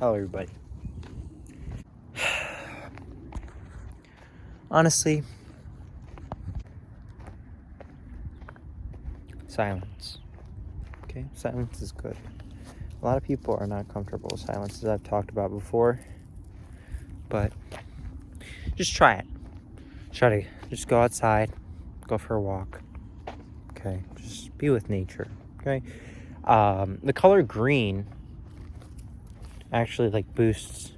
Hello, everybody. Honestly, silence. Okay, silence is good. A lot of people are not comfortable with silence, as I've talked about before. But just try it. Try to just go outside, go for a walk. Okay, just be with nature. Okay, the color green actually boosts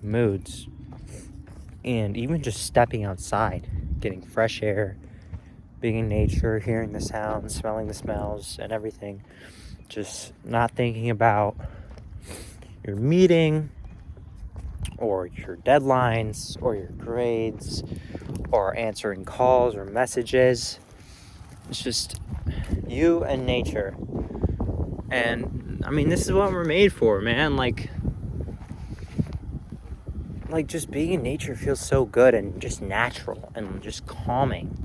moods, and even just stepping outside, getting fresh air, being in nature, hearing the sounds, smelling the smells, and everything. Just not thinking about your meeting or your deadlines or your grades or answering calls or messages. It's just you and nature. And I mean, this is what we're made for, man. Like just being in nature feels so good and just natural and just calming.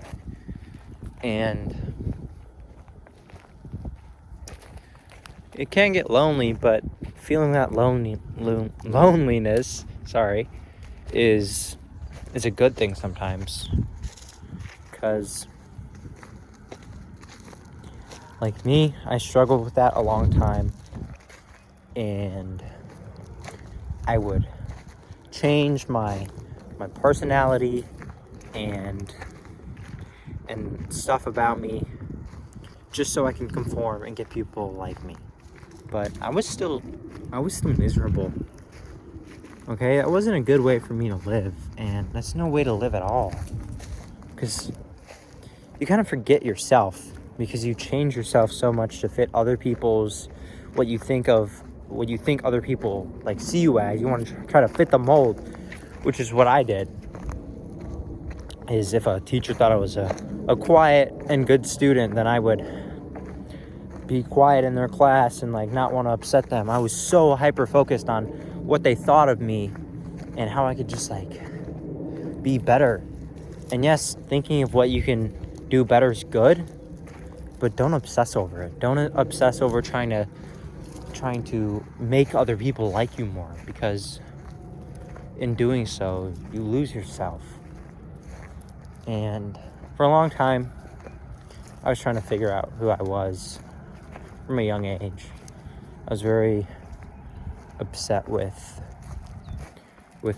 And it can get lonely, but feeling that loneliness, is a good thing sometimes. Because like me, I struggled with that a long time, and I would change my personality and stuff about me just so I can conform and get people like me. But I was still miserable. Okay, that wasn't a good way for me to live, and that's no way to live at all. Because you kind of forget yourself, because you change yourself so much to fit other people's, what you think other people see you as. You want to try to fit the mold, which is what I did. Is if a teacher thought I was a quiet and good student, then I would be quiet in their class and not want to upset them. I was so hyper focused on what they thought of me and how I could just be better. And yes, thinking of what you can do better is good, but don't obsess over it. Don't obsess over trying to make other people like you more, because in doing so, you lose yourself. And for a long time, I was trying to figure out who I was from a young age. I was very upset with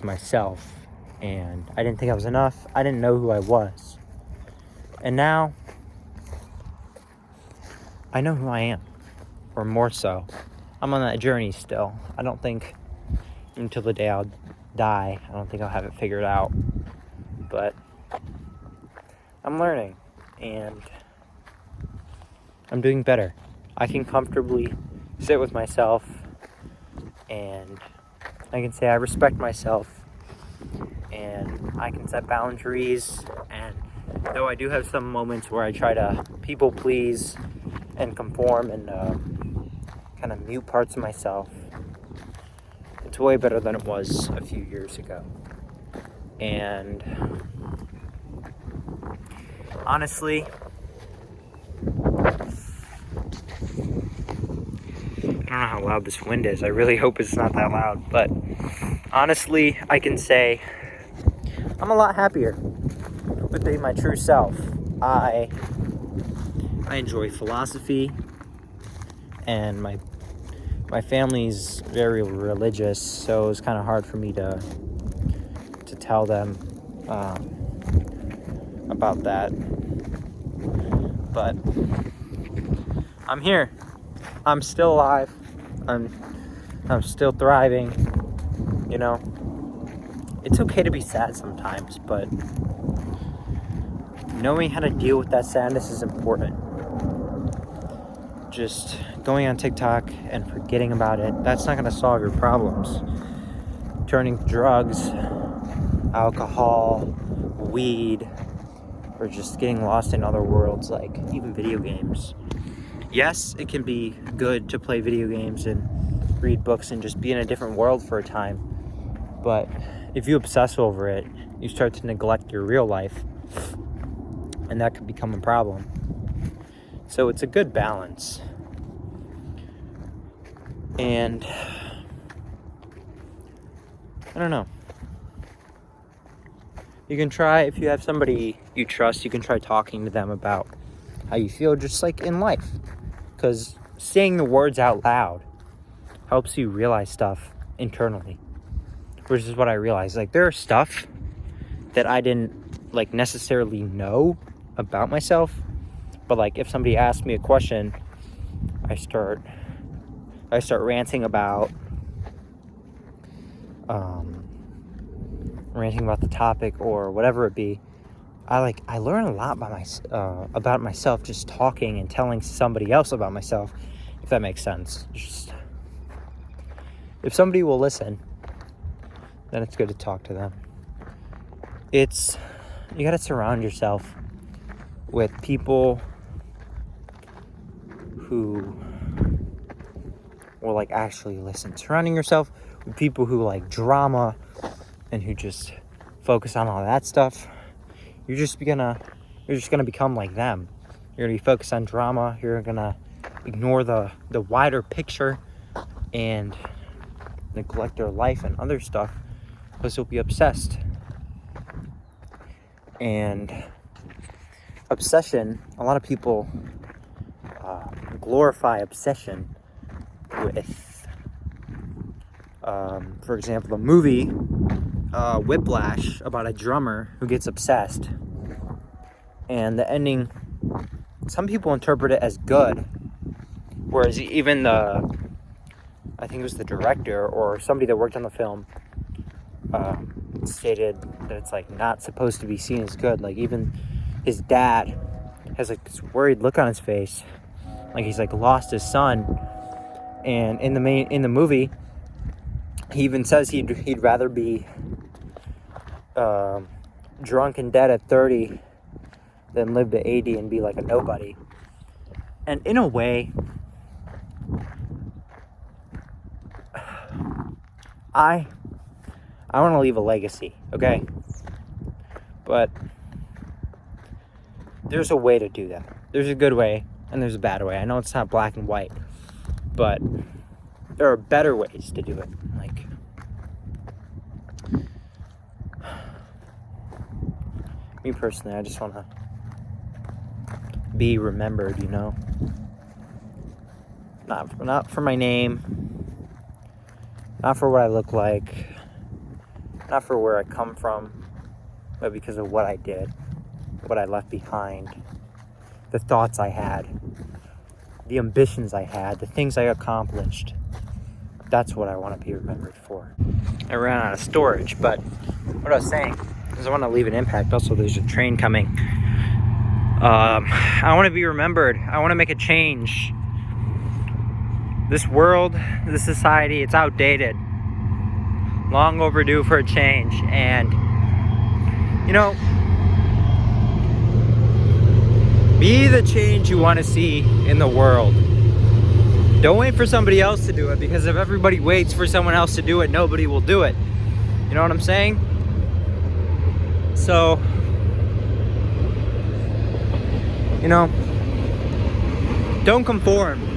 myself, and I didn't think I was enough. I didn't know who I was. And now I know who I am, or more so. I'm on that journey still. I don't think until the day I'll die, I don't think I'll have it figured out. But I'm learning, and I'm doing better. I can comfortably sit with myself, and I can say I respect myself, and I can set boundaries. And though I do have some moments where I try to people please and conform and kind of mute parts of myself, it's way better than it was a few years ago. And honestly, I don't know how loud this wind is. I really hope it's not that loud. But honestly, I can say I'm a lot happier with being my true self. I enjoy philosophy, and my family's very religious, so it's kind of hard for me to tell them about that. But I'm here. I'm still alive. I'm still thriving. It's okay to be sad sometimes, but knowing how to deal with that sadness is important. Just going on TikTok and forgetting about it, that's not going to solve your problems. Turning to drugs, alcohol, weed, or just getting lost in other worlds, like even video games. Yes, it can be good to play video games and read books and just be in a different world for a time. But if you obsess over it, you start to neglect your real life, and that could become a problem. So it's a good balance. And I don't know. You can try, if you have somebody you trust, you can try talking to them about how you feel, just like in life. Because saying the words out loud helps you realize stuff internally, which is what I realized. Like, there are stuff that I didn't like necessarily know about myself, but like if somebody asks me a question, I start ranting about the topic or whatever it be. I learn a lot about myself just talking and telling somebody else about myself, if that makes sense. Just, if somebody will listen, then it's good to talk to them. You gotta surround yourself with people who will like actually listen. Surrounding yourself with people who like drama and who just focus on all that stuff, you're just gonna become like them. You're gonna be focused on drama. You're gonna ignore the wider picture and neglect their life and other stuff, because you'll be obsessed. And obsession, a lot of people glorify obsession with, for example, the movie Whiplash, about a drummer who gets obsessed. And the ending, some people interpret it as good, whereas even I think it was the director or somebody that worked on the film, stated that it's like not supposed to be seen as good. Like, even his dad has like this worried look on his face, like he's like lost his son. And in the movie, he even says he'd rather be drunk and dead at 30 than live to 80 and be like a nobody. And in a way, I want to leave a legacy, okay? But there's a way to do that. There's a good way and there's a bad way. I know it's not black and white, but there are better ways to do it. Like, me personally, I just want to be remembered, you know? Not for my name, not for what I look like, not for where I come from, but because of what I did, what I left behind, the thoughts I had, the ambitions I had, the things I accomplished. That's what I want to be remembered for. I ran out of storage, but what I was saying is I want to leave an impact. Also, there's a train coming. I want to be remembered. I want to make a change. This world, this society, it's outdated. Long overdue for a change. And, you know, be the change you want to see in the world. Don't wait for somebody else to do it, because if everybody waits for someone else to do it, nobody will do it. You know what I'm saying? So, you know, don't conform.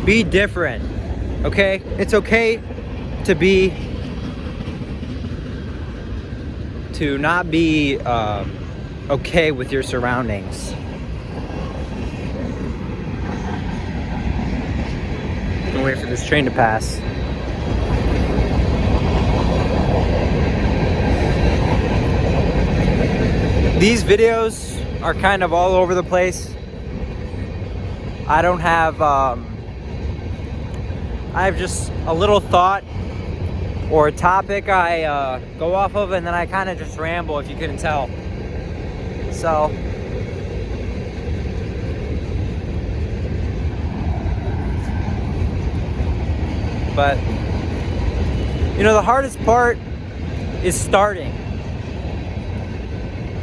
Be different, okay? It's okay to not be okay with your surroundings. I'll wait for this train to pass. These videos are kind of all over the place. I don't have, I have just a little thought or a topic I go off of, and then I kind of just ramble, if you couldn't tell. So, but, you know, the hardest part is starting.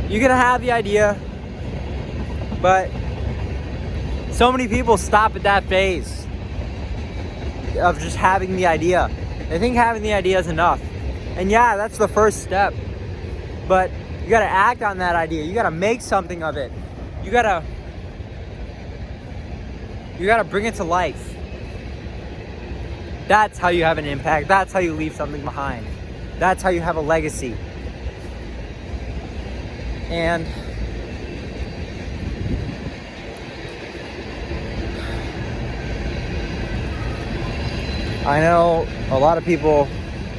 You're gonna have the idea, but so many people stop at that phase of just having the idea. They think having the idea is enough. And yeah, that's the first step. But you gotta act on that idea. You gotta make something of it. You gotta bring it to life. That's how you have an impact. That's how you leave something behind. That's how you have a legacy. And I know a lot of people,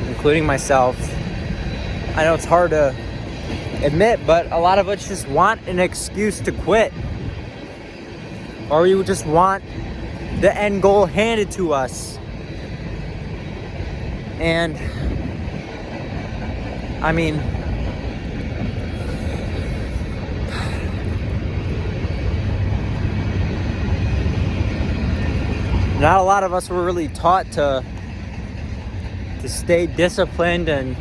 including myself, I know it's hard to admit, but a lot of us just want an excuse to quit. Or we just want the end goal handed to us. And I mean, not a lot of us were really taught to stay disciplined and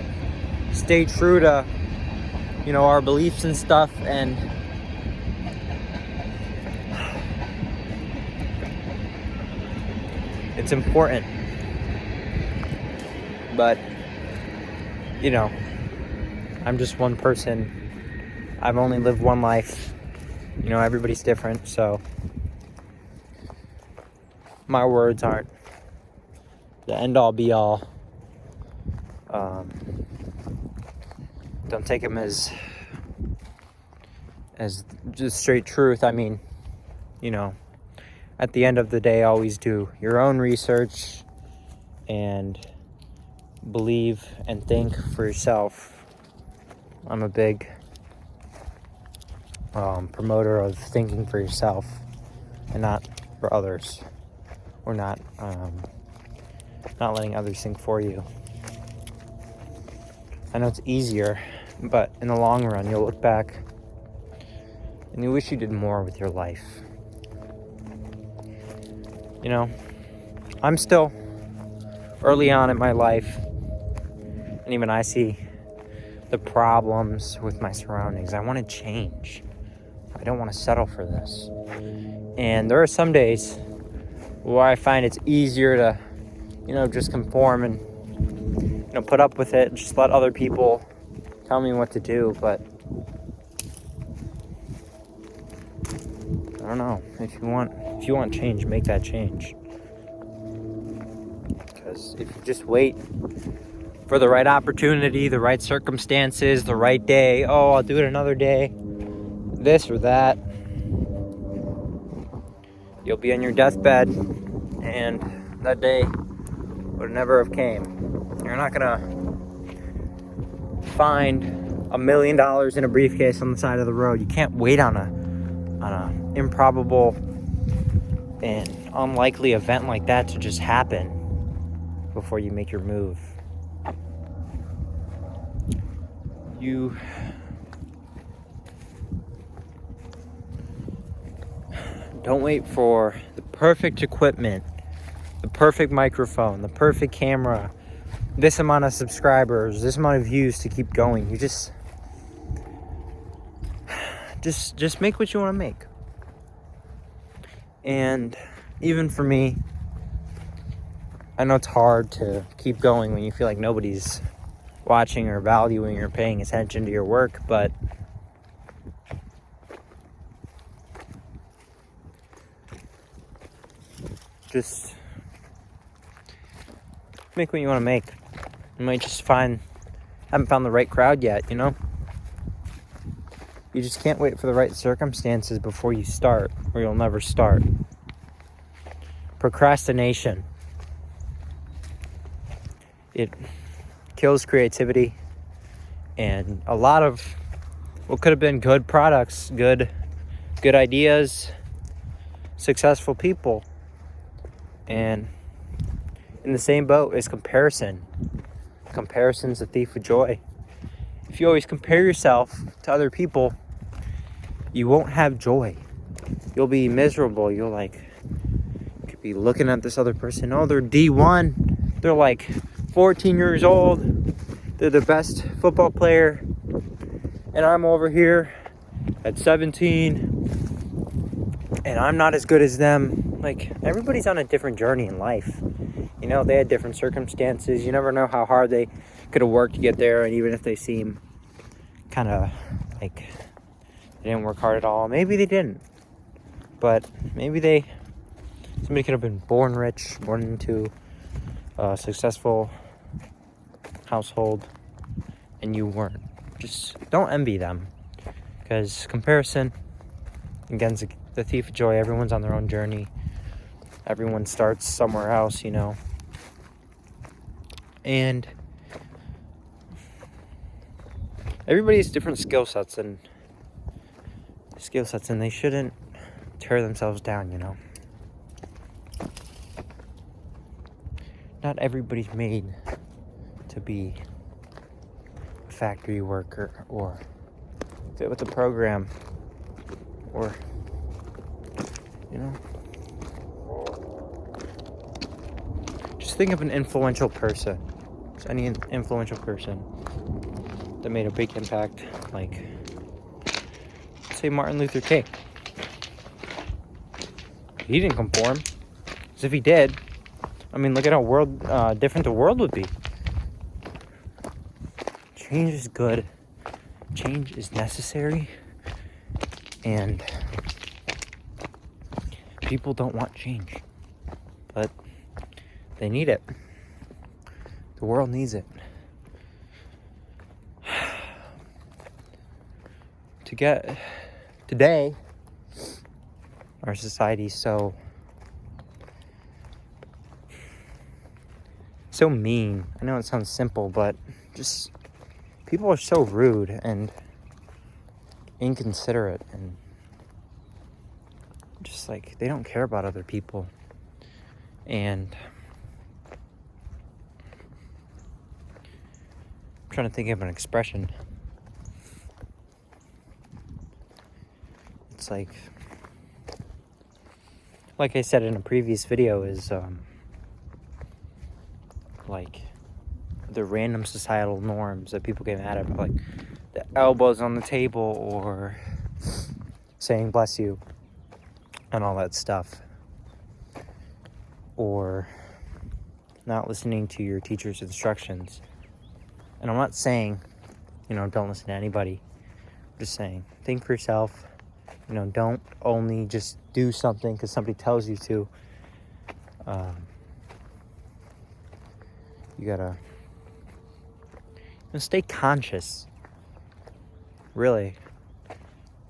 stay true to, you know, our beliefs and stuff. And it's important. But, you know, I'm just one person. I've only lived one life. You know, everybody's different, so my words aren't the end-all be-all. Don't take them as just straight truth. I mean, you know, at the end of the day, always do your own research and believe and think for yourself. I'm a big promoter of thinking for yourself and not for others, or not letting others think for you. I know it's easier, but in the long run, you'll look back and you wish you did more with your life. You know, I'm still early on in my life, and even I see the problems with my surroundings. I want to change. I don't want to settle for this. And there are some days where I find it's easier to, you know, just conform and, you know, put up with it, just let other people tell me what to do. But I don't know, if you want change, make that change. Because if you just wait for the right opportunity, the right circumstances, the right day, oh, I'll do it another day, this or that, you'll be on your deathbed, and that day would never have came. You're not gonna find $1 million in a briefcase on the side of the road. You can't wait on a improbable and unlikely event like that to just happen before you make your move. You don't wait for the perfect equipment, the perfect microphone, the perfect camera, this amount of subscribers, this amount of views to keep going. You just make what you want to make. And even for me, I know it's hard to keep going when you feel like nobody's watching or valuing or paying attention to your work, but just make what you want to make. You might just haven't found the right crowd yet, you know? You just can't wait for the right circumstances before you start, or you'll never start. Procrastination. It kills creativity, and a lot of what could have been good products, good ideas, successful people. And in the same boat is comparison. Comparison's a thief of joy. If you always compare yourself to other people, you won't have joy. You'll be miserable. You could be looking at this other person. Oh, they're D1. They're like 14 years old. They're the best football player. And I'm over here at 17. And I'm not as good as them. Like, everybody's on a different journey in life. You know, they had different circumstances. You never know how hard they could have worked to get there. And even if they seem kind of like they didn't work hard at all, maybe they didn't. But maybe somebody could have been born rich, born into a successful household, and you weren't. Just don't envy them, because comparison, against the thief of joy. Everyone's on their own journey. Everyone starts somewhere else, you know. And everybody has different skill sets, and they shouldn't tear themselves down, you know. Not everybody's made to be a factory worker or fit with the program, or, you know. Just think of an influential person. Just any influential person that made a big impact, like, say, Martin Luther King. He didn't conform. Because if he did, I mean, look at how different the world would be. Change is good. Change is necessary. And people don't want change. But they need it. The world needs it. Today, our society's so mean. I know it sounds simple, but just people are so rude and inconsiderate, and just like they don't care about other people. And I'm trying to think of an expression. It's like I said in a previous video, is like the random societal norms that people get mad at, like the elbows on the table, or saying bless you and all that stuff, or not listening to your teacher's instructions. And I'm not saying, you know, don't listen to anybody. I'm just saying, think for yourself. You know, don't only just do something because somebody tells you to. You gotta stay conscious. Really.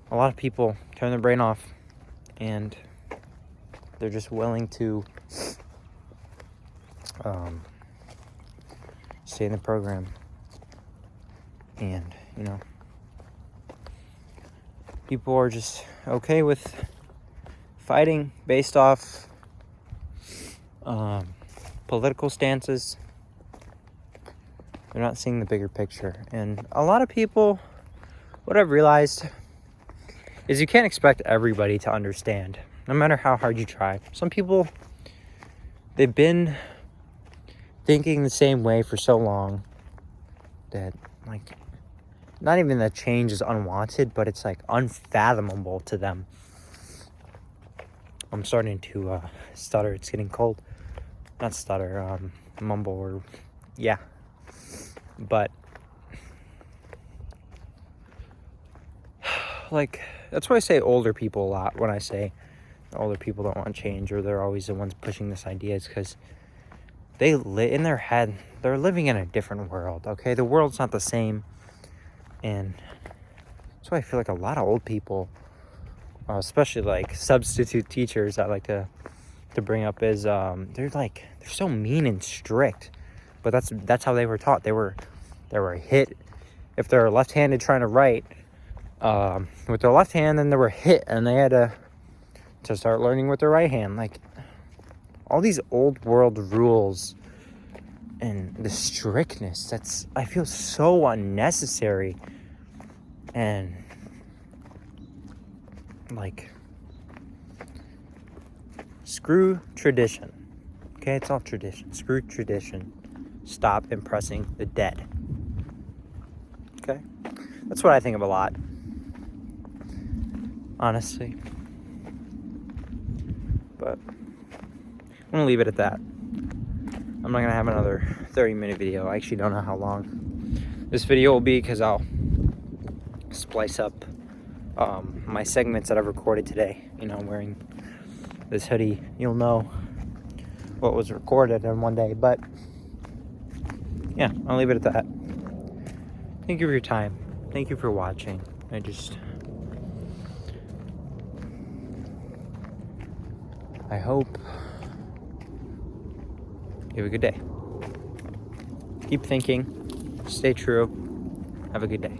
A lot of people turn their brain off, and they're just willing to stay in the program. And, you know, people are just okay with fighting based off political stances. They're not seeing the bigger picture. And a lot of people, what I've realized is you can't expect everybody to understand, no matter how hard you try. Some people, they've been thinking the same way for so long that, like, not even that change is unwanted, but it's like unfathomable to them. I'm starting to stutter. It's getting cold. Not stutter, mumble, or yeah. But like, that's why I say older people a lot when I say older people don't want change, or they're always the ones pushing this idea. It's because they in their head, they're living in a different world, okay? The world's not the same. And that's why I feel like a lot of old people, especially like substitute teachers, I like to bring up, is they're so mean and strict. But that's how they were taught. They were hit if they're left-handed trying to write with their left hand, then they were hit, and they had to start learning with their right hand. Like, all these old world rules and the strictness, I feel so unnecessary. And like, screw tradition. Okay, it's all tradition. Screw tradition. Stop impressing the dead. Okay? That's what I think of a lot. Honestly. But I'm going to leave it at that. I'm not going to have another 30-minute video. I actually don't know how long this video will be, because I'll splice up my segments that I've recorded today. You know, wearing this hoodie. You'll know what was recorded in one day. But yeah, I'll leave it at that. Thank you for your time. Thank you for watching. I hope you have a good day. Keep thinking. Stay true. Have a good day.